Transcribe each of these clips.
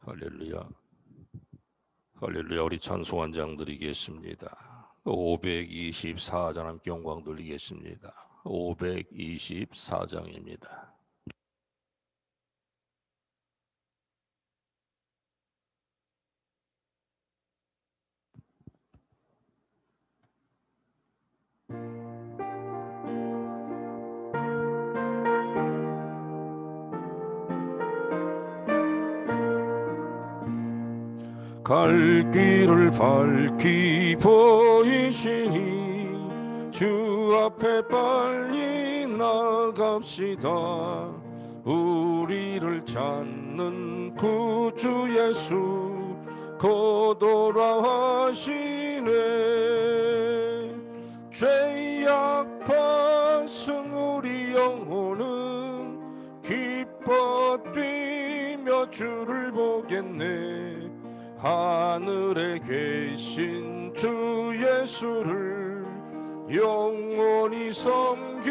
할렐루야. 할렐루야. 우리 찬송한장 드리겠습니다. 524장 함께 영광 돌리겠습니다. 524장입니다. 갈 길을 밝히 보이시니 주 앞에 빨리 나갑시다. 우리를 찾는 구주 예수 곧 오라 하시네. 죄악 벗은 우리 영혼은 기뻐 뛰며 주를 보겠네. 하늘에 계신 주 예수를 영원히 섬기리.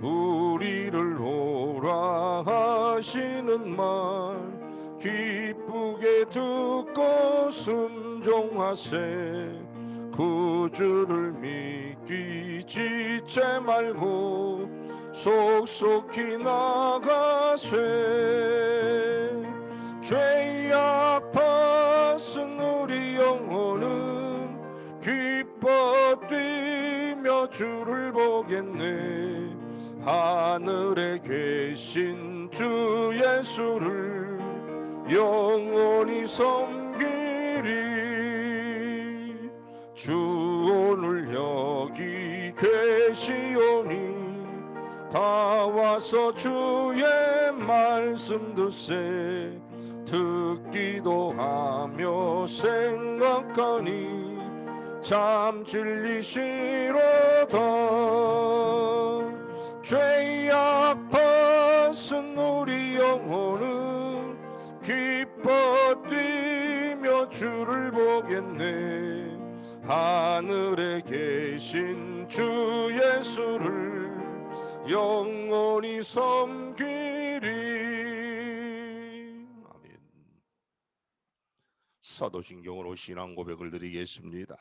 우리를 오라 하시는 말 기쁘게 듣고 순종하세. 구주를 믿기 지체 말고 속속히 나가세. 죄악 벗은 우리 영혼은 기뻐 뛰며 주를 보겠네. 하늘에 계신 주 예수를 영원히 섬기리. 주 오늘 여기 계시오니 다 와서 주의 말씀 듣세. 듣기도 하며 생각하니 참 진리시로다. 죄악 벗은 우리 영혼은 기뻐 뛰며 주를 보겠네. 하늘에 계신 주 예수를 영원히 섬기리. 사도신경으로 신앙 고백을 드리겠습니다.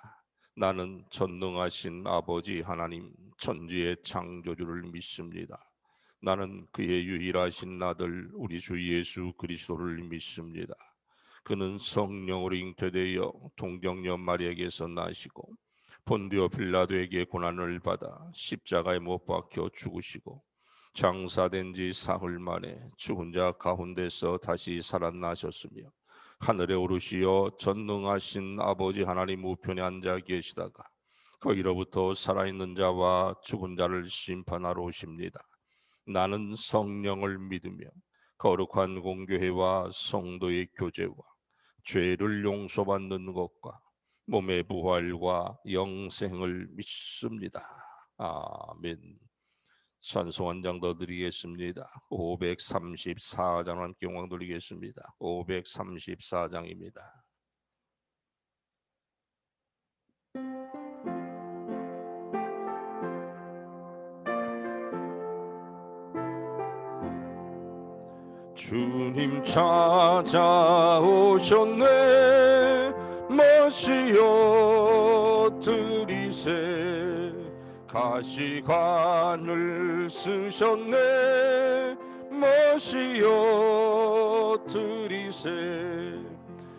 나는 전능하신 아버지 하나님 천지의 창조주를 믿습니다. 나는 그의 유일하신 아들 우리 주 예수 그리스도를 믿습니다. 그는 성령으로 잉태되어 동정녀 마리아에게서 나시고 본디오 빌라도에게 고난을 받아 십자가에 못 박혀 죽으시고 장사된 지 사흘 만에 죽은 자 가운데서 다시 살아나셨으며 하늘에 오르시어 전능하신 아버지 하나님 우편에 앉아 계시다가 거기로부터 살아있는 자와 죽은 자를 심판하러 오십니다. 나는 성령을 믿으며 거룩한 공교회와 성도의 교제와 죄를 용서받는 것과 몸의 부활과 영생을 믿습니다. 아멘. 찬송 한 장 더 드리겠습니다. 534장 함께 영광 돌리겠습니다. 534장입니다. 주님 찾아오셨네. 머시어 들이세. 가시관을 쓰셨네. 머시어 들이세.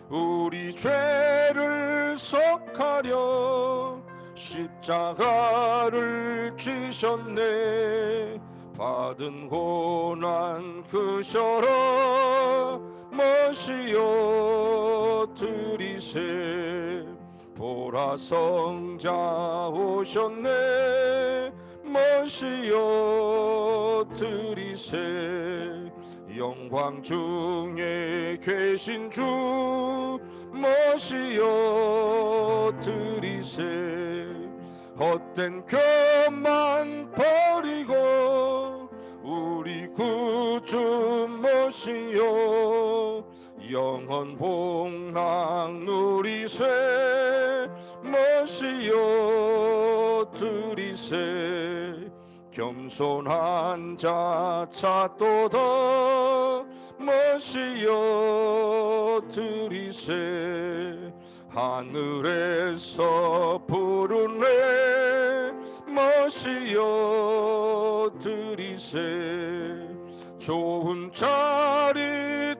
우리 죄를 속하려 십자가를 지셨네. 받은 고난 그셔라. 머시어 들이세. 보라 성자 오셨네. 머시어 들이세. 영광 중에 계신 주 머시어 들이세. 헛된 것만 버리고 우리 구주 모시어 영원 복락 누리세. 모시어 들이세. 겸손한 자 찾도다. 멋이여 들이세 하늘에서 부르네 멋이여 들이세 좋은 자리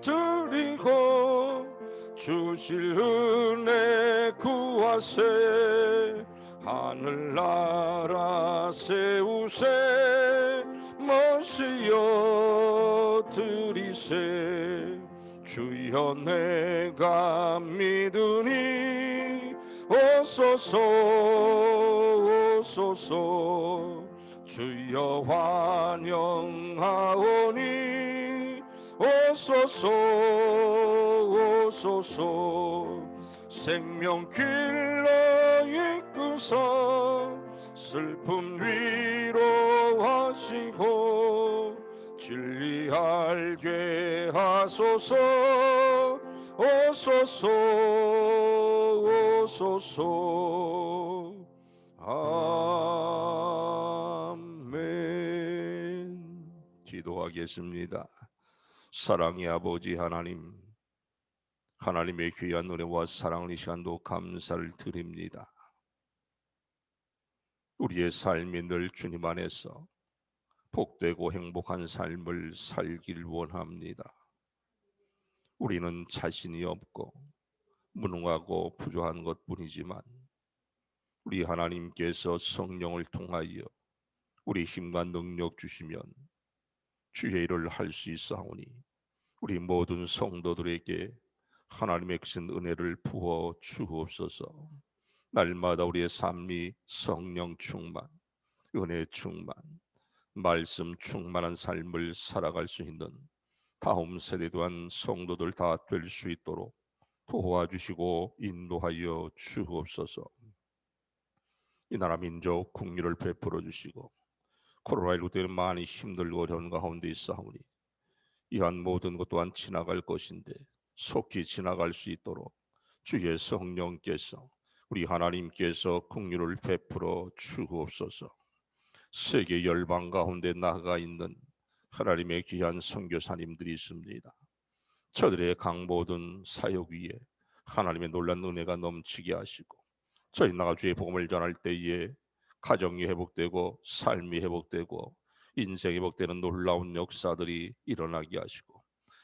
드리고 주실 은혜 구하세 하늘나라 세우세 멋이여 들이세 주여 내가 믿으니 오소서 오소서 주여 환영하오니 오소서 오소서 생명길로 이끄사 슬픔 위로하시고 진리 알게 하소서 오소서 오소서 아멘. 기도하겠습니다. 사랑의 아버지 하나님, 하나님의 귀한 은혜와 사랑을 이 시간도 감사를 드립니다. 우리의 삶이 늘 주님 안에서 복되고 행복한 삶을 살길 원합니다. 우리는 자신이 없고 무능하고 부족한 것뿐이지만 우리 하나님께서 성령을 통하여 우리 힘과 능력 주시면 주의 일을 할 수 있사오니 우리 모든 성도들에게 하나님의 크신 은혜를 부어 주옵소서. 날마다 우리의 삶이 성령 충만, 은혜 충만, 말씀 충만한 삶을 살아갈 수 있는 다음 세대 또한 성도들 다 될 수 있도록 도와주시고 인도하여 주옵소서. 이 나라 민족 국리를 베풀어 주시고 코로나19 때문에 많이 힘들고 어려운 가운데 있사오니 이러한 모든 것 또한 지나갈 것인데 속히 지나갈 수 있도록 주의 성령께서 우리 하나님께서 긍휼을 베풀어 주옵소서. 세계 열방 가운데 나가 있는 하나님의 귀한 선교사님들이 있습니다. 저들의 각 모든 사역 위에 하나님의 놀라운 은혜가 넘치게 하시고 저희 나가 주의 복음을 전할 때에 가정이 회복되고 삶이 회복되고 인생이 회복되는 놀라운 역사들이 일어나게 하시고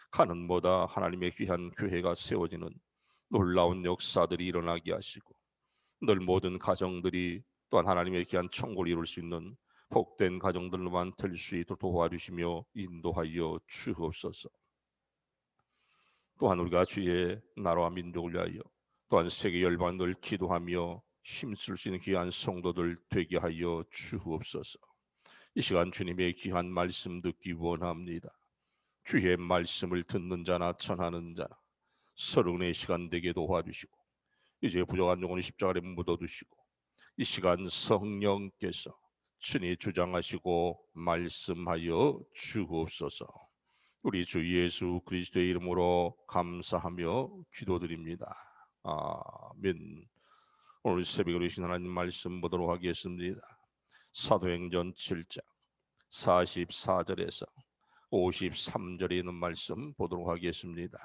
가는 보다 하나님의 귀한 교회가 세워지는 놀라운 역사들이 일어나게 하시고 늘 모든 가정들이 또한 하나님의 귀한 천국을 이룰 수 있는 복된 가정들로만 될 수 있도록 도와주시며 인도하여 주옵소서. 또한 우리가 주의 나라와 민족을 위하여 또한 세계 열방을 늘 기도하며 힘쓸 수 있는 귀한 성도들 되게 하여 주옵소서. 이 시간 주님의 귀한 말씀 듣기 원합니다. 주의 말씀을 듣는 자나 전하는 자나 서른의 시간 되게 도와주시고 이제 부족한 영혼을 십자가에 묻어두시고 이 시간 성령께서 친히 주장하시고 말씀하여 주옵소서. 우리 주 예수 그리스도의 이름으로 감사하며 기도드립니다. 아멘. 오늘 새벽에 오신 하나님 말씀 보도록 하겠습니다. 사도행전 7장 44절에서 53절에 있는 말씀 보도록 하겠습니다.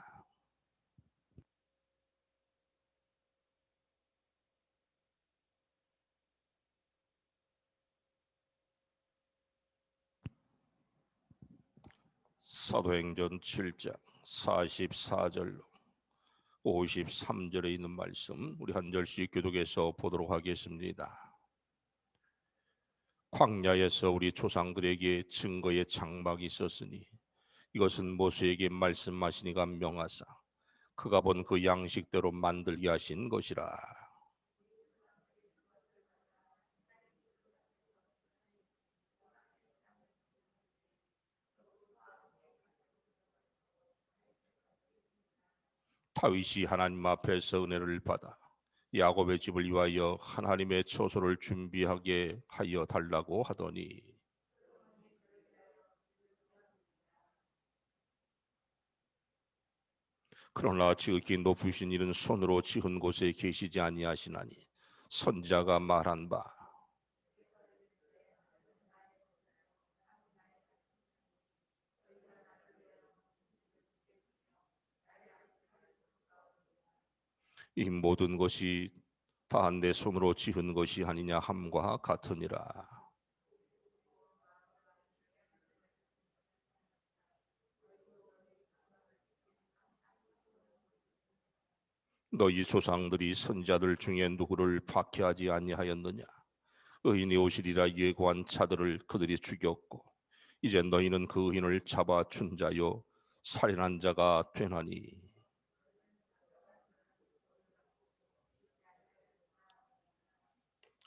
사도행전 7장 44절로 53절에 있는 말씀 우리 한 절씩 교독해서 보도록 하겠습니다. 광야에서 우리 조상들에게 증거의 장막이 있었으니 이것은 모세에게 말씀하시니가 명하사 그가 본 그 양식대로 만들게 하신 것이라. 다윗이 하나님 앞에서 은혜를 받아 야곱의 집을 위하여 하나님의 처소를 준비하게 하여 달라고 하더니 그러나 지극히 높으신 이는 손으로 지은 곳에 계시지 아니하시나니 선지자가 말한 바 이 모든 것이 다 내 손으로 지은 것이 아니냐 함과 같으니라. 너희 조상들이 선자들 중에 누구를 박해하지 아니하였느냐? 의인이 오시리라 예고한 자들을 그들이 죽였고 이제 너희는 그 의인을 잡아 준 자요 살인한 자가 되나니.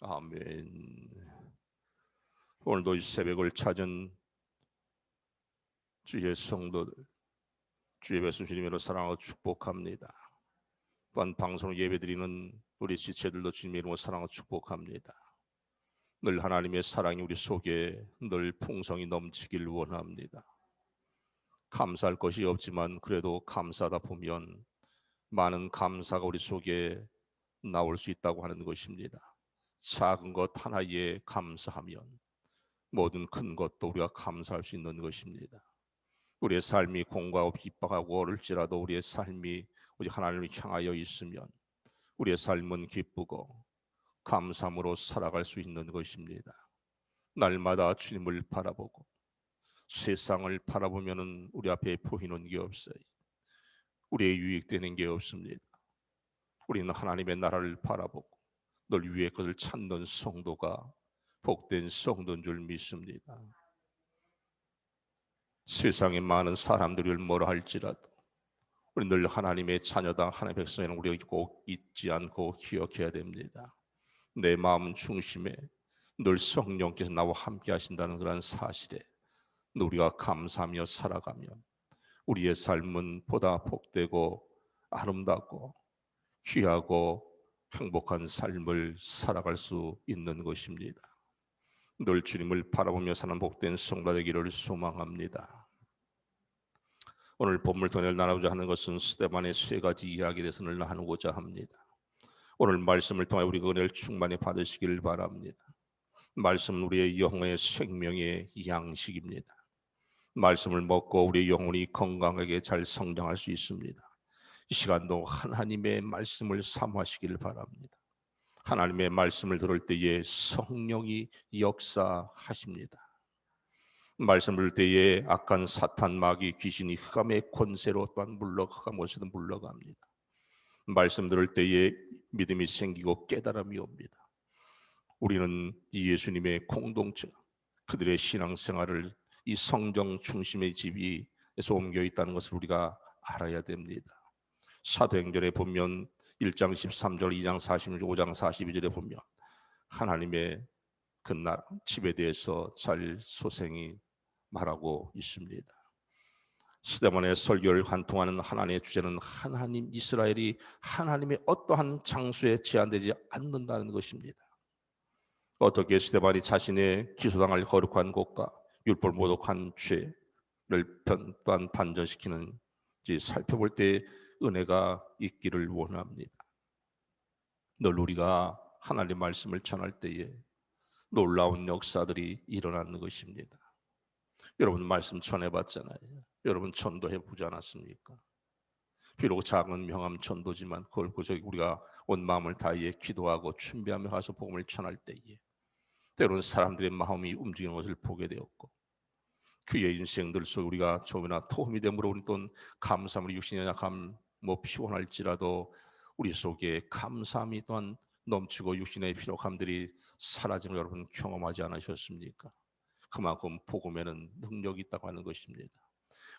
아멘. 오늘도 이 새벽을 찾은 주의 성도들, 주의 말씀 주님으로 사랑하고 축복합니다. 또한 방송을 예배드리는 우리 지체들도 주님의 이름으로 사랑하고 축복합니다. 늘 하나님의 사랑이 우리 속에 늘 풍성이 넘치길 원합니다. 감사할 것이 없지만 그래도 감사하다 보면 많은 감사가 우리 속에 나올 수 있다고 하는 것입니다. 작은 것 하나에 감사하면 모든 큰 것도 우리가 감사할 수 있는 것입니다. 우리의 삶이 공고하고 핍박하고 어려울지라도 우리의 삶이 오직 하나님을 향하여 있으면 우리의 삶은 기쁘고 감사함으로 살아갈 수 있는 것입니다. 날마다 주님을 바라보고 세상을 바라보면 우리 앞에 보이는 게 없어요. 우리의 유익되는 게 없습니다. 우리는 하나님의 나라를 바라보고 늘 위의 것을 찾는 성도가 복된 성도인 줄 믿습니다. 세상에 많은 사람들을 뭐라 할지라도 우리 늘 하나님의 자녀다, 하나님의 백성이라는 우리가 꼭 잊지 않고 기억해야 됩니다. 내 마음 중심에 늘 성령께서 나와 함께 하신다는 그런 사실에 우리가 감사하며 살아가면 우리의 삶은 보다 복되고 아름답고 귀하고 행복한 삶을 살아갈 수 있는 것입니다. 늘 주님을 바라보며 사는 복된 성도 되기를 소망합니다. 오늘 본문을 통해 나누고자 하는 것은 스데반의 세 가지 이야기에 대해서 나누고자 합니다. 오늘 말씀을 통해 우리가 은혜를 충만히 받으시길 바랍니다. 말씀은 우리의 영혼의 생명의 양식입니다. 말씀을 먹고 우리의 영혼이 건강하게 잘 성장할 수 있습니다. 이 시간도 하나님의 말씀을 사모하시기를 바랍니다. 하나님의 말씀을 들을 때에 성령이 역사하십니다. 말씀을 들을 때에 악한 사탄, 마귀, 귀신이 흑암의 권세로 또한 흑암 권세도 물러갑니다. 말씀 들을 때에 믿음이 생기고 깨달음이 옵니다. 우리는 이 예수님의 공동체, 그들의 신앙생활을 이 성령 중심의 집에서 옮겨 있다는 것을 우리가 알아야 됩니다. 사도행전에 보면 1장 13절, 2장 40절, 5장 42절에 보면 하나님의 그 집에 대해서 잘 소생이 말하고 있습니다. 스데반의 설교를 관통하는 하나님의 주제는 하나님, 이스라엘이 하나님의 어떠한 장소에 제한되지 않는다는 것입니다. 어떻게 스데반이 자신의 기소당할 거룩한 곳과 율법 모독한 죄를 또한 반전시키는지 살펴볼 때 은혜가 있기를 원합니다. 늘 우리가 하나님의 말씀을 전할 때에 놀라운 역사들이 일어나는 것입니다. 여러분 말씀 전해봤잖아요. 여러분 전도해보지 않았습니까? 비록 작은 명함 전도지만 그걸 우리가 온 마음을 다해 기도하고 준비하며 가서 복음을 전할 때에 때로는 사람들의 마음이 움직이는 것을 보게 되었고 그의 인생들 속 우리가 조금이나 도움이 됨으로 우리 또 감사함으로 육신의 약함 피곤할지라도 우리 속에 감사함이 또한 넘치고 육신의 피로감들이 사라지는 여러분 경험하지 않으셨습니까? 그만큼 복음에는 능력이 있다고 하는 것입니다.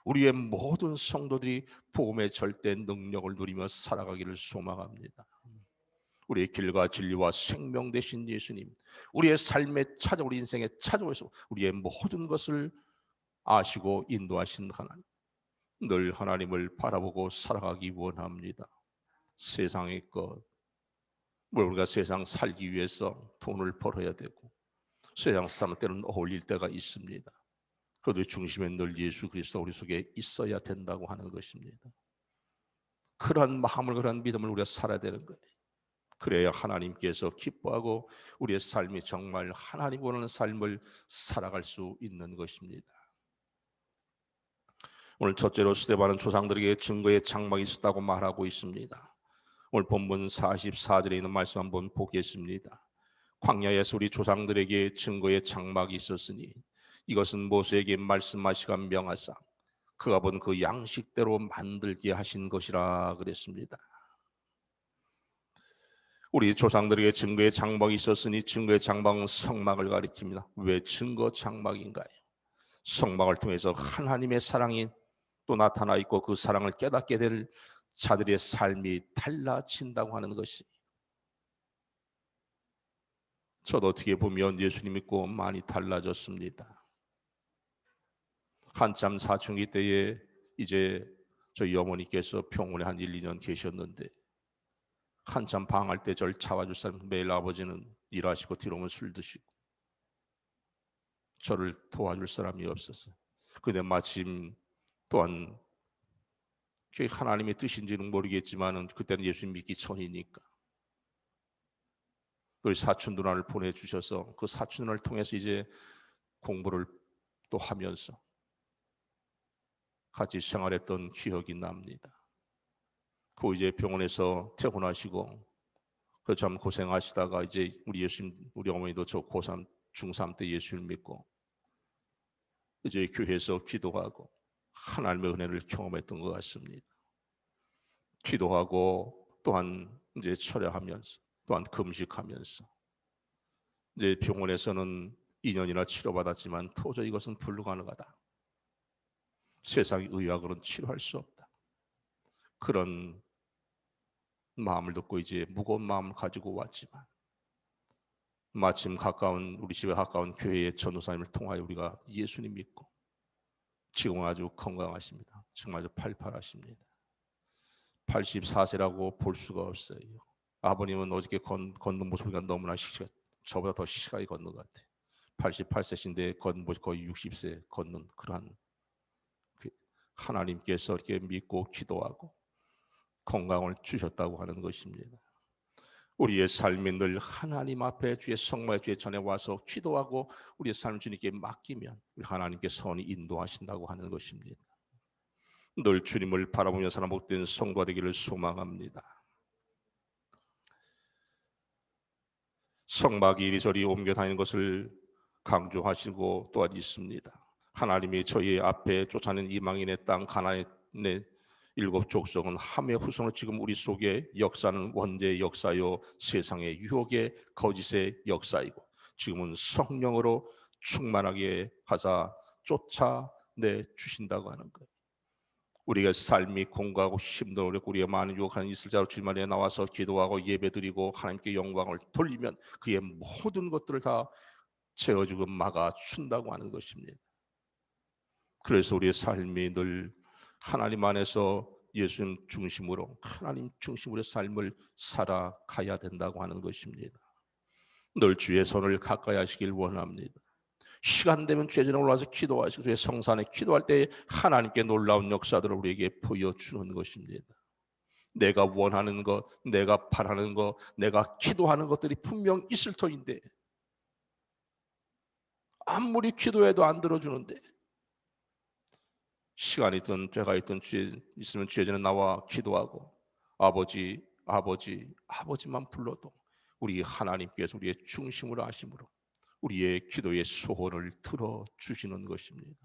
우리의 모든 성도들이 복음의 절대 능력을 누리며 살아가기를 소망합니다. 우리의 길과 진리와 생명 되신 예수님, 우리의 삶에 우리 인생에 찾아오셔서 우리의 모든 것을 아시고 인도하신 하나님, 늘 하나님을 바라보고 살아가기 원합니다. 세상의 것, 우리가 세상 살기 위해서 돈을 벌어야 되고 세상 사람 때는 어울릴 때가 있습니다. 그래도 중심에 늘 예수 그리스도 우리 속에 있어야 된다고 하는 것입니다. 그러한 마음을, 그러한 믿음을 우리가 살아야 되는 거예요. 그래야 하나님께서 기뻐하고 우리의 삶이 정말 하나님 원하는 삶을 살아갈 수 있는 것입니다. 오늘 첫째로 스데반은 조상들에게 증거의 장막이 있었다고 말하고 있습니다. 오늘 본문 44절에 있는 말씀 한번 보겠습니다. 광야에서 우리 조상들에게 증거의 장막이 있었으니 이것은 모세에게 말씀하시가 명하사 그가 본 그 양식대로 만들게 하신 것이라 그랬습니다. 우리 조상들에게 증거의 장막이 있었으니 증거의 장막은 성막을 가리킵니다. 왜 증거 장막인가요? 성막을 통해서 하나님의 사랑이 또 나타나 있고 그 사랑을 깨닫게 될 자들의 삶이 달라진다고 하는 것이, 저도 어떻게 보면 예수님 믿고 많이 달라졌습니다. 한참 사춘기 때에 이제 저희 어머니께서 병원에 한 1, 2년 계셨는데 한참 방할 때 저를 잡아줄 사람, 매일 아버지는 일하시고 들어오면 술 드시고 저를 도와줄 사람이 없었어요. 근데 마침 또한 그게 하나님의 뜻인지는 모르겠지만 그때는 예수님 믿기 전이니까 우리 사촌 누나를 보내주셔서 그 사촌 누나를 통해서 이제 공부를 또 하면서 같이 생활했던 기억이 납니다. 그 이제 병원에서 퇴원하시고 그 참 고생하시다가 이제 우리 어머니도 저 고3 중3 때 예수를 믿고 이제 교회에서 기도하고 하나님의 은혜를 경험했던 것 같습니다. 기도하고 또한 이제 철야하면서 또한 금식하면서 이제 병원에서는 2년이나 치료받았지만 도저히 이것은 불가능하다. 세상의 의학으로는 치료할 수 없다. 그런 마음을 듣고 이제 무거운 마음을 가지고 왔지만 마침 우리 집에 가까운 교회의 전도사님을 통하여 우리가 예수님 믿고 지금은 아주 건강하십니다. 정말 아주 팔팔하십니다. 84세라고 볼 수가 없어요. 아버님은 어저께 걷는 모습이 너무나 저보다 더 시간이 걷는 것 같아요. 88세신데 걷는 모습 거의 60세 걷는 그러한 하나님께서 이렇게 믿고 기도하고 건강을 주셨다고 하는 것입니다. 우리의 삶이 늘 하나님 앞에 주의 성막의 주의 전에 와서 기도하고 우리의 삶을 주님께 맡기면 하나님께 선히 인도하신다고 하는 것입니다. 늘 주님을 바라보며 사는 복된 성도가 되기를 소망합니다. 성막이 이리저리 옮겨 다니는 것을 강조하시고 또한 있습니다. 하나님이 저희 앞에 쫓아낸 이방인의 땅 가나안의 7 족속은 함의 후손으로 지금 우리 속에 역사는 원죄의 역사요 세상의 유혹의 거짓의 역사이고 지금은 성령으로 충만하게 하사 쫓아내 주신다고 하는 거예요. 우리가 삶이 공고하고 힘들고 어렵고 우리가 많은 유혹하는 있을 자로 주님 안에 나와서 기도하고 예배드리고 하나님께 영광을 돌리면 그의 모든 것들을 다 채워주고 막아준다고 하는 것입니다. 그래서 우리의 삶이 늘 하나님 안에서 예수님 중심으로 하나님 중심으로 삶을 살아가야 된다고 하는 것입니다. 늘 주의 손을 가까이 하시길 원합니다. 시간 되면 주의 전에 올라와서 기도하시고 주의 성산에 기도할 때 하나님께 놀라운 역사들을 우리에게 보여주는 것입니다. 내가 원하는 것, 내가 바라는 것, 내가 기도하는 것들이 분명 있을 터인데 아무리 기도해도 안 들어주는데 시간이 있든 죄가 있든 있으면 주의 전에 나와 기도하고 아버지만 불러도 우리 하나님께서 우리의 중심으로 하심으로 우리의 기도의 소원을 들어주시는 것입니다.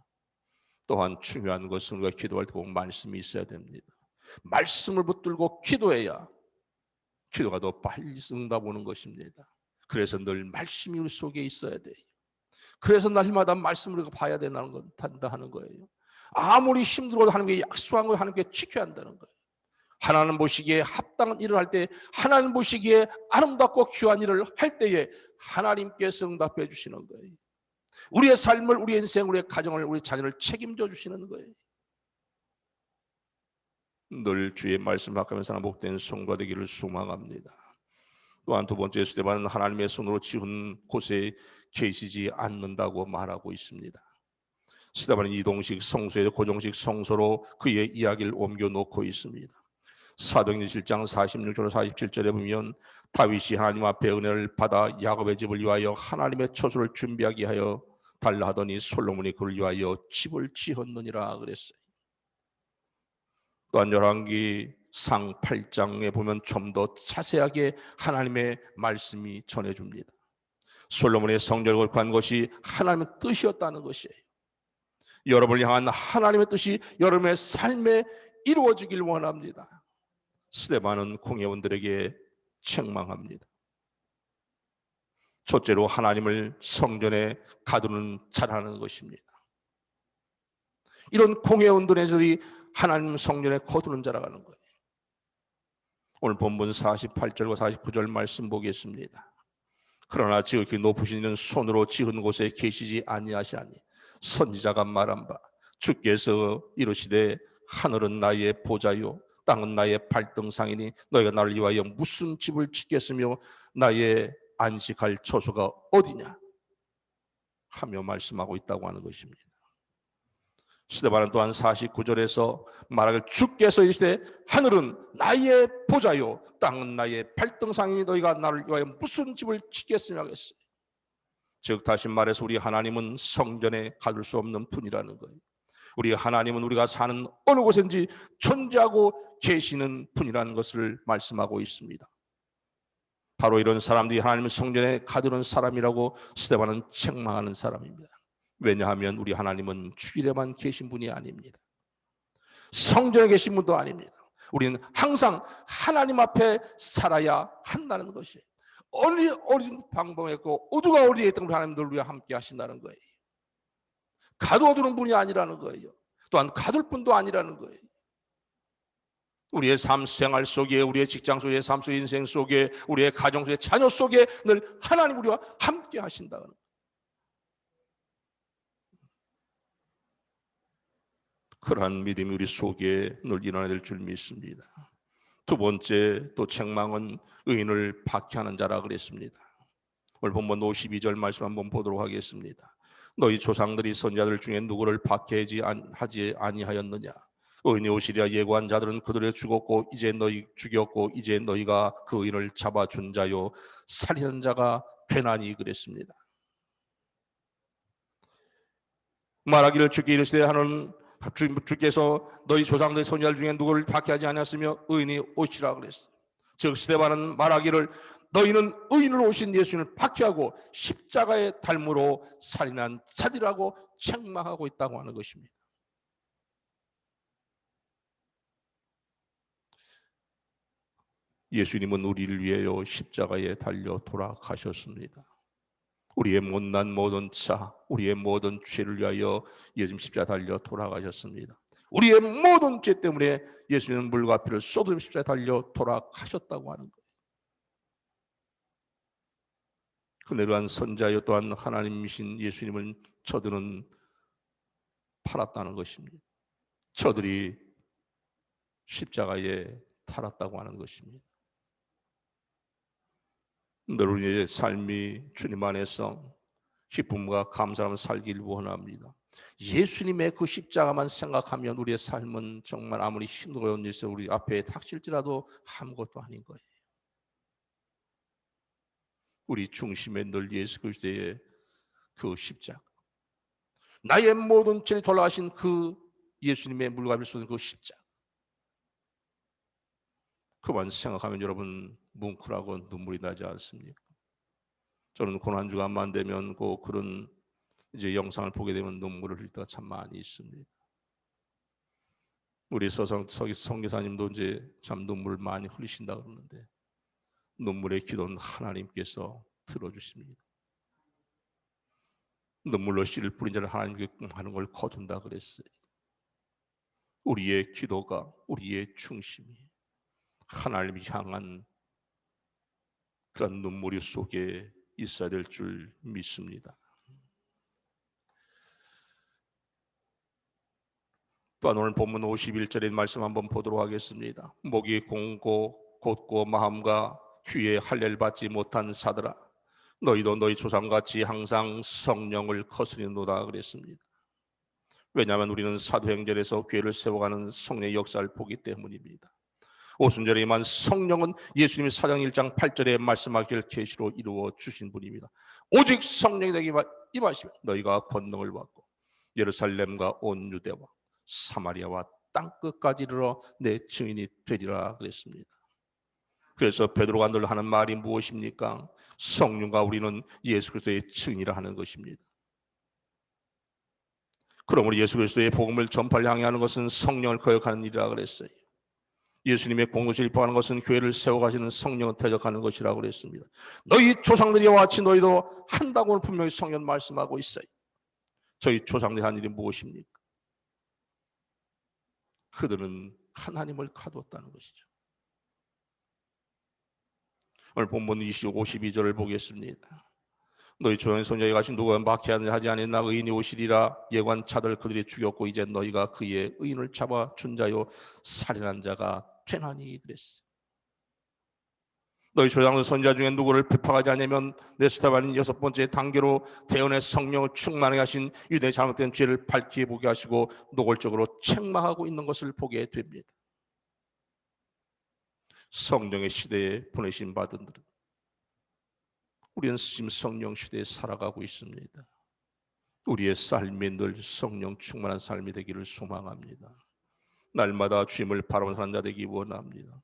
또한 중요한 것은 우리가 기도할 때 꼭 말씀이 있어야 됩니다. 말씀을 붙들고 기도해야 기도가 더 빨리 응답 오는 것입니다. 그래서 늘 말씀이 우리 속에 있어야 돼요. 그래서 날마다 말씀을 봐야 된다 하는 거예요. 아무리 힘들어도 하나님께 약속한 걸 하나님께 지켜야 한다는 거예요. 하나님 보시기에 합당한 일을 할 때 하나님 보시기에 아름답고 귀한 일을 할 때에 하나님께서 응답해 주시는 거예요. 우리의 삶을, 우리의 인생, 우리의 가정을, 우리 자녀를 책임져 주시는 거예요. 늘 주의 말씀 받으면서 복된 성도가 되기를 소망합니다. 또한 두 번째 스데반은 하나님의 손으로 지은 곳에 계시지 않는다고 말하고 있습니다. 스데반은 이동식 성소에서 고정식 성소로 그의 이야기를 옮겨놓고 있습니다. 사도행전 7장 46절 47절에 보면 다윗이 하나님 앞에 은혜를 받아 야곱의 집을 위하여 하나님의 처소를 준비하게 하여 달라 하더니 솔로몬이 그를 위하여 집을 지었느니라 그랬어요. 또한 열왕기 상 8장에 보면 좀 더 자세하게 하나님의 말씀이 전해줍니다. 솔로몬의 성전을 건축한 것이 하나님의 뜻이었다는 것이에요. 여러분을 향한 하나님의 뜻이 여러분의 삶에 이루어지길 원합니다. 스데반은 공회원들에게 책망합니다. 첫째로 하나님을 성전에 가두는 자라는 것입니다. 이런 공회원들이 하나님 성전에 거두는 자라가는 거예요. 오늘 본문 48절과 49절 말씀 보겠습니다. 그러나 지극히 높으신 이는 손으로 지은 곳에 계시지 아니하시나니 선지자가 말한 바 주께서 이르시되 하늘은 나의 보좌요 땅은 나의 발등상이니 너희가 나를 위하여 무슨 집을 짓겠으며 나의 안식할 처소가 어디냐 하며 말씀하고 있다고 하는 것입니다. 스데반은 또한 49절에서 말하길 주께서 이르시되 하늘은 나의 보좌요 땅은 나의 발등상이니 너희가 나를 위하여 무슨 집을 짓겠으냐 했어요. 즉 다시 말해서 우리 하나님은 성전에 가둘 수 없는 분이라는 거예요. 우리 하나님은 우리가 사는 어느 곳인지 존재하고 계시는 분이라는 것을 말씀하고 있습니다. 바로 이런 사람들이 하나님의 성전에 가두는 사람이라고 스데반은 책망하는 사람입니다. 왜냐하면 우리 하나님은 주일에만 계신 분이 아닙니다. 성전에 계신 분도 아닙니다. 우리는 항상 하나님 앞에 살아야 한다는 것이에요. 어느 방법에 있고 어디가 어디에 있던 우리 하나님들 위해 함께 하신다는 거예요. 가두어두는 분이 아니라는 거예요. 또한 가둘 분도 아니라는 거예요. 우리의 삶 생활 속에, 우리의 직장 속에, 삶 속의 인생 속에, 우리의 가정 속에, 자녀 속에 늘 하나님 우리와 함께 하신다는 거예요. 그러한 믿음이 우리 속에 늘 일어나야 될 줄 믿습니다. 두 번째 또 책망은 의인을 박해하는 자라 그랬습니다. 오늘 본문 52절 말씀 한번 보도록 하겠습니다. 너희 조상들이 선지자들 중에 누구를 박해하지 아니하였느냐? 의인이 오시리라 예고한 자들은 그들을 죽었고 이제 너희가 그 의인을 잡아준 자요 살인한 자가 되나니 그랬습니다. 말하기를 주께 이르시되 하는 주께서 너희 조상들의 선지자들 중에 누구를 박해하지 않았으며 의인이 오시라 그랬어요. 즉 스데반은 말하기를 너희는 의인으로 오신 예수님을 박해하고 십자가의 달무로 살인한 자들이라고 책망하고 있다고 하는 것입니다. 예수님은 우리를 위하여 십자가에 달려 돌아가셨습니다. 우리의 못난 모든 자, 우리의 모든 죄를 위하여 예수님 십자가에 달려 돌아가셨습니다. 우리의 모든 죄 때문에 예수님은 물과 피를 쏟으며 십자가에 달려 돌아가셨다고 하는 거예요. 그러한 선자여 또한 하나님이신 예수님을 저들은 팔았다는 것입니다. 저들이 십자가에 달았다고 하는 것입니다. 늘 우리의 삶이 주님 안에서 기쁨과 감사하며 살기를 원합니다. 예수님의 그 십자가만 생각하면 우리의 삶은 정말 아무리 힘들어온 일이 우리 앞에 닥칠지라도 아무것도 아닌 거예요. 우리 중심에 늘 예수 그리스도의 그 십자가, 나의 모든 죄를 돌아가신 그 예수님의 물과 피를 쏟은 그 십자가, 그만 생각하면 여러분 뭉클하고 눈물이 나지 않습니까? 저는 고난 주간만 되면 그런 이제 영상을 보게 되면 눈물을 흘릴 때가 참 많이 있습니다. 우리 성교사님도 이제 참 눈물을 많이 흘리신다 그러는데 눈물의 기도는 하나님께서 들어주십니다. 눈물로 씨를 뿌린 자를 하나님께 하는 걸 거둔다 그랬어요. 우리의 기도가, 우리의 중심이 하나님을 향한 그런 눈물이 속에 있어야 될 줄 믿습니다. 또한 오늘 본문 51절의 말씀 한번 보도록 하겠습니다. 목이 곧고 마음과 귀에 할례를 받지 못한 자들아 너희도 너희 조상같이 항상 성령을 거스리노다 그랬습니다. 왜냐하면 우리는 사도행전에서 교회를 세워가는 성령의 역사를 보기 때문입니다. 오순절에 임한 성령은 예수님이 사장 1장 8절에 말씀하기를 계시로 이루어 주신 분입니다. 오직 성령이 너에게 임하시면 너희가 권능을 받고 예루살렘과 온 유대와 사마리아와 땅 끝까지 이르러 내 증인이 되리라 그랬습니다. 그래서 베드로가 늘 하는 말이 무엇입니까? 성령과 우리는 예수 그리스도의 증인이라 하는 것입니다. 그러므로 예수 그리스도의 복음을 전파를 향해 하는 것은 성령을 거역하는 일이라 그랬어요. 예수님의 공로를 입증하는 것은 교회를 세워가시는 성령을 대적하는 것이라고 그랬습니다. 너희 조상들이 와 같이 너희도 한다고 분명히 성경 말씀하고 있어요. 저희 조상들이 한 일이 무엇입니까? 그들은 하나님을 가두었다는 것이죠. 오늘 본문 25, 52절을 보겠습니다. 너희 조상의 손자에 가신 누가 박해하지 아니했나? 의인이 오시리라. 예관차들 그들이 죽였고 이제 너희가 그의 의인을 잡아 준 자요 살인한 자가 되나니 그랬어요. 너희 조상의 손자 중에 누구를 비판하지 않으면 내 스테반인 6번째 단계로 대언의 성령을 충만하게 하신 유대의 잘못된 죄를 밝히 보게 하시고 노골적으로 책망하고 있는 것을 보게 됩니다. 성령의 시대에 보내신 바들은 우리는 지금 성령 시대에 살아가고 있습니다. 우리의 삶이 늘 성령 충만한 삶이 되기를 소망합니다. 날마다 주님을 바라보는 사람 되기 원합니다.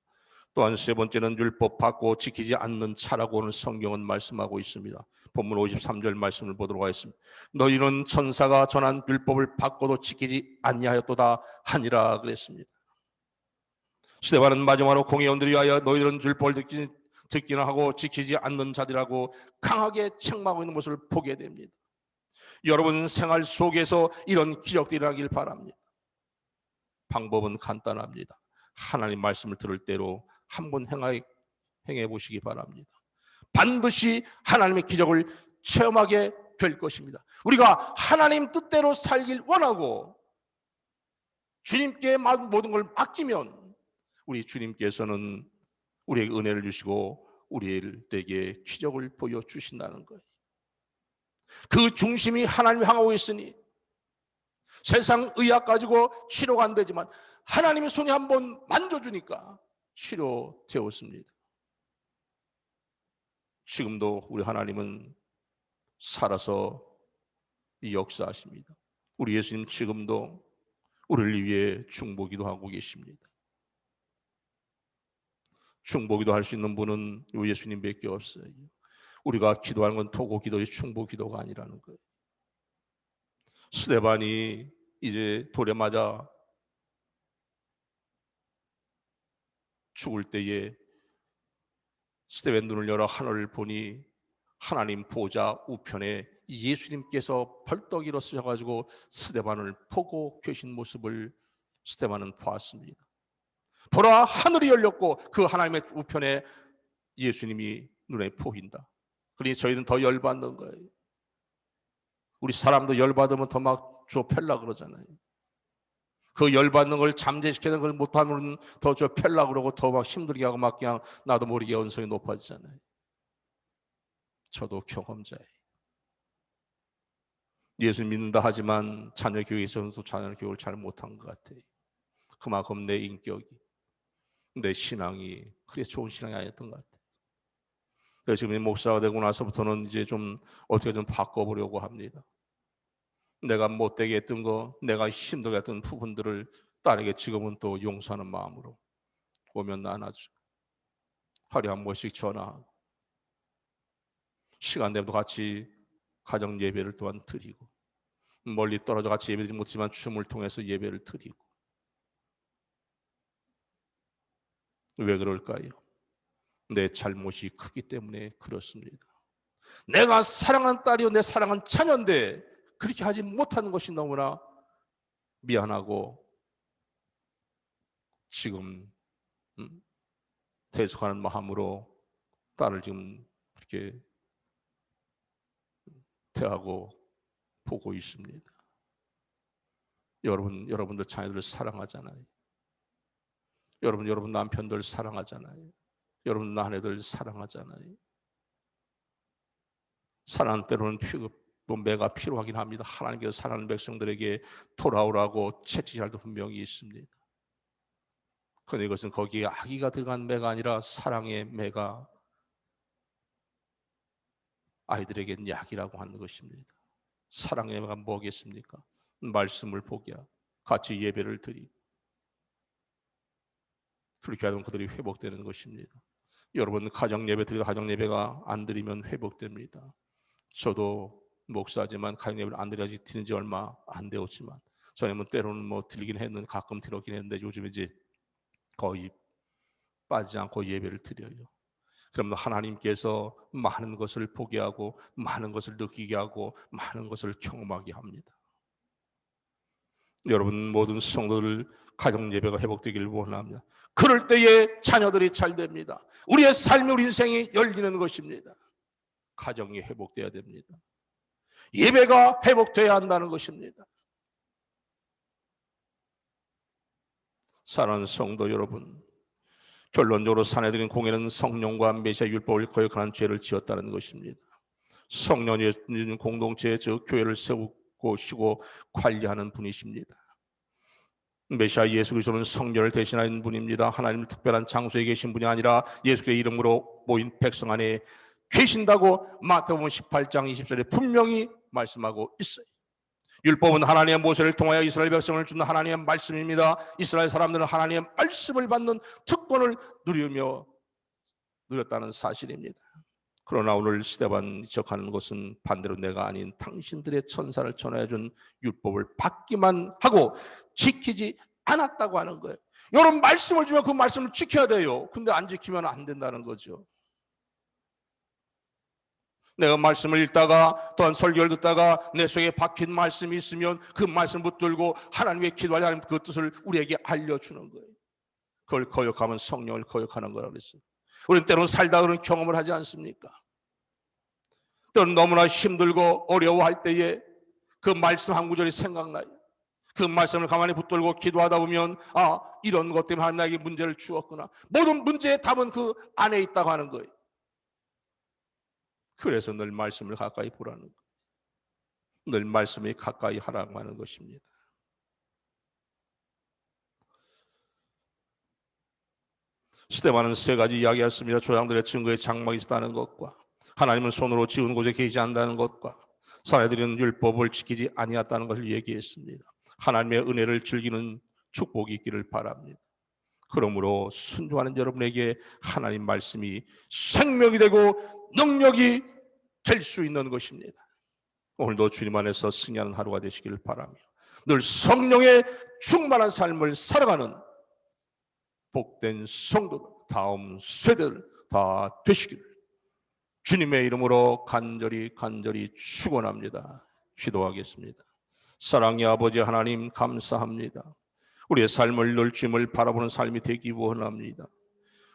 또한 세 번째는 율법 받고 지키지 않는 차라고 오늘 성경은 말씀하고 있습니다. 본문 53절 말씀을 보도록 하겠습니다. 너희는 천사가 전한 율법을 받고도 지키지 아니하였도다 하니라 그랬습니다. 스데반은 마지막으로 공회원들이 위하여 너희들은 율법을 듣기는 하고 지키지 않는 자들이라고 강하게 책망하고 있는 모습을 보게 됩니다. 여러분 생활 속에서 이런 기적들이 일어나길 바랍니다. 방법은 간단합니다. 하나님 말씀을 들을 대로 한번 행해 보시기 바랍니다. 반드시 하나님의 기적을 체험하게 될 것입니다. 우리가 하나님 뜻대로 살길 원하고 주님께 모든 걸 맡기면 우리 주님께서는 우리에게 은혜를 주시고 우리에게 기적을 보여주신다는 거예요. 그 중심이 하나님을 향하고 있으니 세상 의학 가지고 치료가 안 되지만 하나님의 손이 한번 만져주니까 치료되었습니다. 지금도 우리 하나님은 살아서 역사하십니다. 우리 예수님 지금도 우리를 위해 중보기도 하고 계십니다. 중보기도 할 수 있는 분은 예수님밖에 없어요. 우리가 기도하는 건 토고 기도의 중보 기도가 아니라는 거예요. 스데반이 이제 돌에 맞아 죽을 때에 스데반 눈을 열어 하늘을 보니 하나님 보좌 우편에 예수님께서 벌떡 일어서셔가지고 스데반을 보고 계신 모습을 스데반은 보았습니다. 보라, 하늘이 열렸고 그 하나님의 우편에 예수님이 눈에 보인다. 그러니 저희는 더 열받는 거예요. 우리 사람도 열받으면 더 막 좁혀라 그러잖아요. 그 열받는 걸 잠재시키는 걸 못하면 더 좁혀라 그러고 더 막 힘들게 하고 막 그냥 나도 모르게 언성이 높아지잖아요. 저도 경험자예요. 예수 믿는다 하지만 자녀 교육에서도 자녀 교육을 잘 못한 것 같아요. 그만큼 내 인격이, 내 신앙이 그렇게 좋은 신앙이 아니었던 것 같아요. 그래서 지금 목사가 되고 나서부터는 이제 좀 어떻게 좀 바꿔보려고 합니다. 내가 못되게 했던 거, 내가 힘들게 했던 부분들을 딸에게 지금은 또 용서하는 마음으로 오면 안아주고 하루에 한 번씩 전화하고 시간 되면 같이 가정 예배를 또한 드리고 멀리 떨어져 같이 예배드리지 못하지만 춤을 통해서 예배를 드리고. 왜 그럴까요? 내 잘못이 크기 때문에 그렇습니다. 내가 사랑하는 딸이요 내 사랑하는 자녀인데 그렇게 하지 못하는 것이 너무나 미안하고 지금 대속하는 마음으로 딸을 지금 그렇게 대하고 보고 있습니다. 여러분들 자녀들을 사랑하잖아요. 여러분 남편들 사랑하잖아요. 여러분 아내들 사랑하잖아요. 사랑하는 때로는 매가 필요하긴 합니다. 하나님께서 사랑하는 백성들에게 돌아오라고 채찍질도 분명히 있습니다. 그런데 이것은 거기에 악의가 들어간 매가 아니라 사랑의 매가 아이들에게는 약이라고 하는 것입니다. 사랑의 매가 뭐겠습니까? 말씀을 보게 하고 같이 예배를 드리고 그렇게 하면 그들이 회복되는 것입니다. 여러분 가정 예배 드리다 가정 예배가 안 드리면 회복됩니다. 저도 목사지만 가정 예배를 안 드린 지 얼마 안 되었지만 전에는 때로는 뭐 드리긴 했는데 가끔 드렸긴 했는데 요즘 이제 거의 빠지지 않고 예배를 드려요. 그러면 하나님께서 많은 것을 보게 하고 많은 것을 느끼게 하고 많은 것을 경험하게 합니다. 여러분 모든 성도들 가정 예배가 회복되기를 원합니다. 그럴 때에 자녀들이 잘 됩니다. 우리의 삶이 우리 인생이 열리는 것입니다. 가정이 회복돼야 됩니다. 예배가 회복돼야 한다는 것입니다. 사랑하는 성도 여러분, 결론적으로 사내들인 공예는 성령과 메시아 율법을 거역하는 죄를 지었다는 것입니다. 성령이 공동체에 저 교회를 세우고 쉬고 관리하는 분이십니다. 메시아 예수 그리스도는 성령을 대신하는 분입니다. 하나님 특별한 장소에 계신 분이 아니라 예수의 이름으로 모인 백성 안에 계신다고 마태복음 18장 20절에 분명히 말씀하고 있어요. 율법은 하나님의 모세를 통하여 이스라엘 백성을 주는 하나님의 말씀입니다. 이스라엘 사람들은 하나님의 말씀을 받는 특권을 누렸다는 사실입니다. 그러나 오늘 스데반 지적하는 것은 반대로 내가 아닌 당신들의 천사를 전하여준 율법을 받기만 하고 지키지 않았다고 하는 거예요. 여러분 말씀을 주면 그 말씀을 지켜야 돼요. 근데 안 지키면 안 된다는 거죠. 내가 말씀을 읽다가 또한 설교를 듣다가 내 속에 박힌 말씀이 있으면 그 말씀을 붙들고 하나님께 기도할 하나님 그 뜻을 우리에게 알려주는 거예요. 그걸 거역하면 성령을 거역하는 거라고 그랬어요. 우리는 때로는 살다 그런 경험을 하지 않습니까? 때로는 너무나 힘들고 어려워할 때에 그 말씀 한 구절이 생각나요. 그 말씀을 가만히 붙들고 기도하다 보면 이런 것 때문에 하나님 나에게 문제를 주었구나. 모든 문제의 답은 그 안에 있다고 하는 거예요. 그래서 늘 말씀을 가까이 보라는 거예요. 늘 말씀에 가까이 하라고 하는 것입니다. 스데반은 세 가지 이야기했습니다. 조상들의 증거에 장막이 있다는 것과 하나님은 손으로 지은 곳에 계시지 않는다는 것과 사내들은 율법을 지키지 아니했다는 것을 얘기했습니다. 하나님의 은혜를 즐기는 축복이 있기를 바랍니다. 그러므로 순종하는 여러분에게 하나님 말씀이 생명이 되고 능력이 될 수 있는 것입니다. 오늘도 주님 안에서 승리하는 하루가 되시기를 바라며 늘 성령의 충만한 삶을 살아가는 복된 성도들 다음 세대들 다 되시기를 주님의 이름으로 간절히 축원합니다. 기도하겠습니다. 사랑의 아버지 하나님 감사합니다. 우리의 삶을 늘 주님을 바라보는 삶이 되기 원합니다.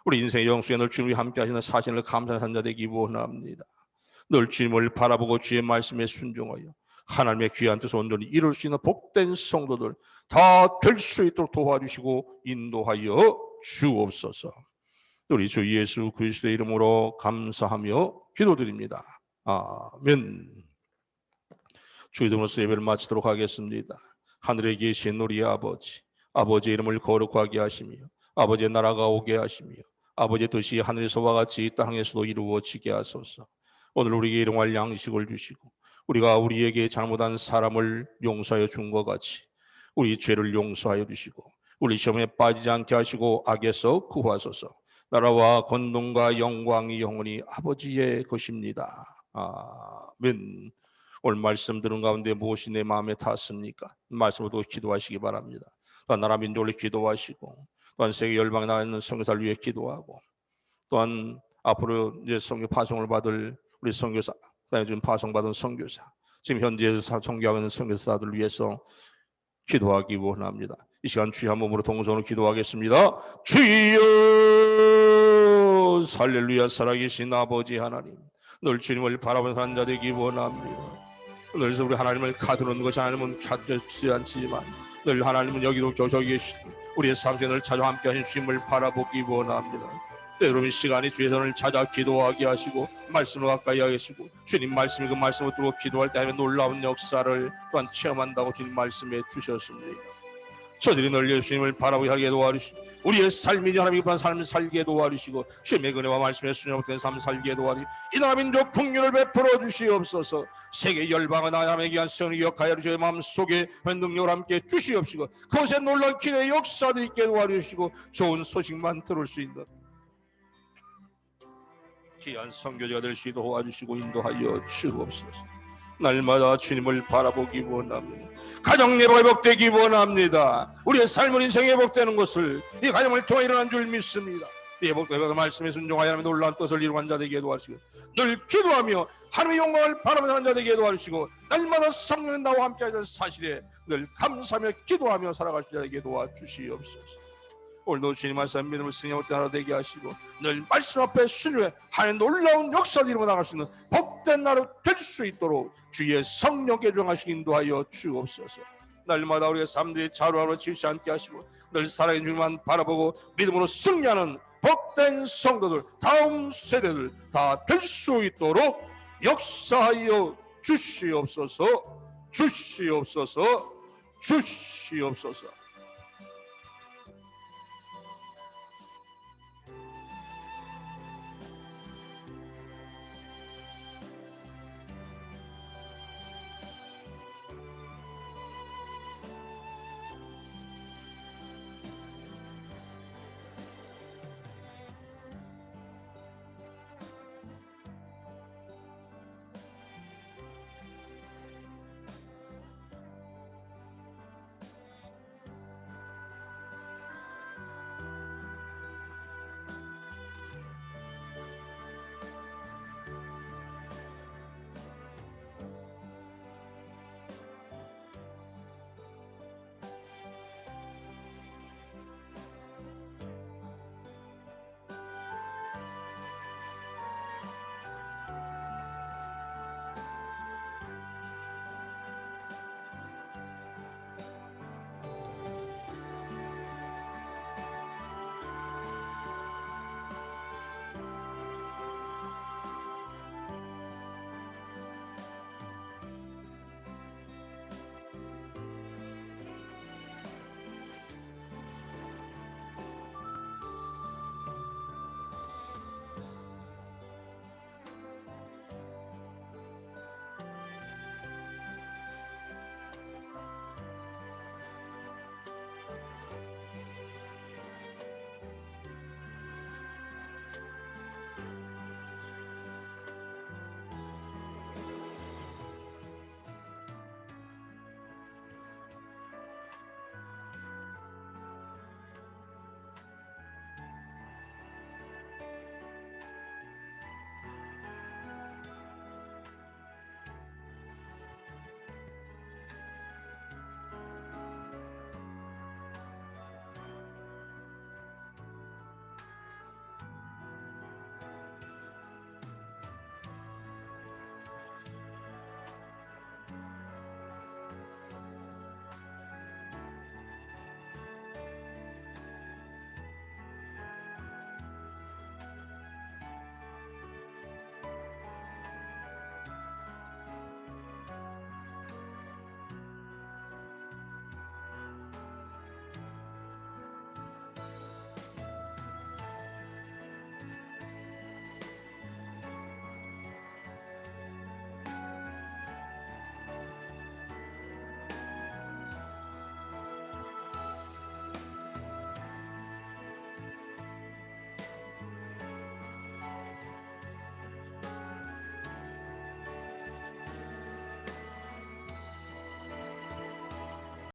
우리 인생의 영수에 늘 주님이 함께 하시는 사신을 감사하는 산자 되기 원합니다. 늘 주님을 바라보고 주의 말씀에 순종하여 하나님의 귀한 뜻을 온전히 이룰 수 있는 복된 성도들 다 될 수 있도록 도와주시고 인도하여 주옵소서. 우리 주 예수 그리스도의 이름으로 감사하며 기도드립니다. 아멘. 주 이름으로서 예배를 마치도록 하겠습니다. 하늘에 계신 우리 아버지, 아버지의 이름을 거룩하게 하시며 아버지의 나라가 오게 하시며 아버지의 뜻이 하늘에서와 같이 이 땅에서도 이루어지게 하소서. 오늘 우리에게 일용할 양식을 주시고 우리가 우리에게 잘못한 사람을 용서하여 준 것 같이 우리 죄를 용서하여 주시고 우리 시험에 빠지지 않게 하시고 악에서 구하소서. 나라와 권능과 영광이 영원히 아버지의 것입니다. 아멘. 오늘 말씀 들은 가운데 무엇이 내 마음에 닿습니까? 말씀으로 기도하시기 바랍니다. 또한 나라 민족을 기도하시고 또한 세계 열방에 나와 있는 선교사를 위해 기도하고 또한 앞으로 이제 선교 파송을 받을 우리 선교사, 지금 파송받은 선교사, 지금 현지에서 선교하고 있는 선교사들을 위해서 기도하기 원합니다. 이 시간 주의 한 몸으로 동성으로 기도하겠습니다. 주여 할렐루야. 살아계신 아버지 하나님, 늘 주님을 바라보는 사람 자 되기 원합니다. 늘 우리 하나님을 가두는 것이 하나님은 찾지 않지만 늘 하나님은 여기도 저기 계시고 우리의 삶에 늘 찾아 함께 하신 주님을 바라보기 원합니다. 때로는 시간이 주의 손을 찾아 기도하게 하시고 말씀을 가까이 하시고 주님 말씀이 그 말씀을 두고 기도할 때 하면 놀라운 역사를 또한 체험한다고 주님 말씀해 주셨습니다. 저들이 늘 예수님을 바라보게 하게 도와주시고 우리의 삶이 하나님의 급한 삶을 살게 도와주시고 주님의 은혜와 말씀에 순종된 삶 살게 도와주시고 이 나라 민족 국률을 베풀어 주시옵소서. 세계 열방은 하나님의 귀한 성을 기억하여 저의 마음속에 능력을 함께 주시옵시고 그곳에 놀라운 기대의 역사들이 있게 도와주시고 좋은 소식만 들을 수 있는 귀한 선교제가 될 수 있도록 도와주시고 인도하여 주옵소서. 날마다 주님을 바라보기 원합니다. 가정 내부가 회복되기 원합니다. 우리의 삶은 인생이 회복되는 것을 이 가정을 통해 일어난 줄 믿습니다. 회복되고 말씀에 순종하여 하나님의 놀라운 뜻을 이루는 자 되게 도와주시고 늘 기도하며 하나님의 영광을 바라보는 자 되게 도와주시고 날마다 성령의 나와 함께 하는 사실에 늘 감사하며 기도하며 살아갈 수 있게 도와주시옵소서. 오늘도 주님 말씀 믿음을 승리할 때 하나 되게 하시고 늘 말씀 앞에 순종해 하나님 놀라운 역사를 이루어 나갈 수 있는 복된 나라 될 수 있도록 주의 성령께 중하시기 인도하여 주옵소서. 날마다 우리의 삶들이 자루하러 지우지 않게 하시고 늘 살아있는 주님만 바라보고 믿음으로 승리하는 복된 성도들 다음 세대들 다 될 수 있도록 역사하여 주시옵소서. 주시옵소서. 주시옵소서.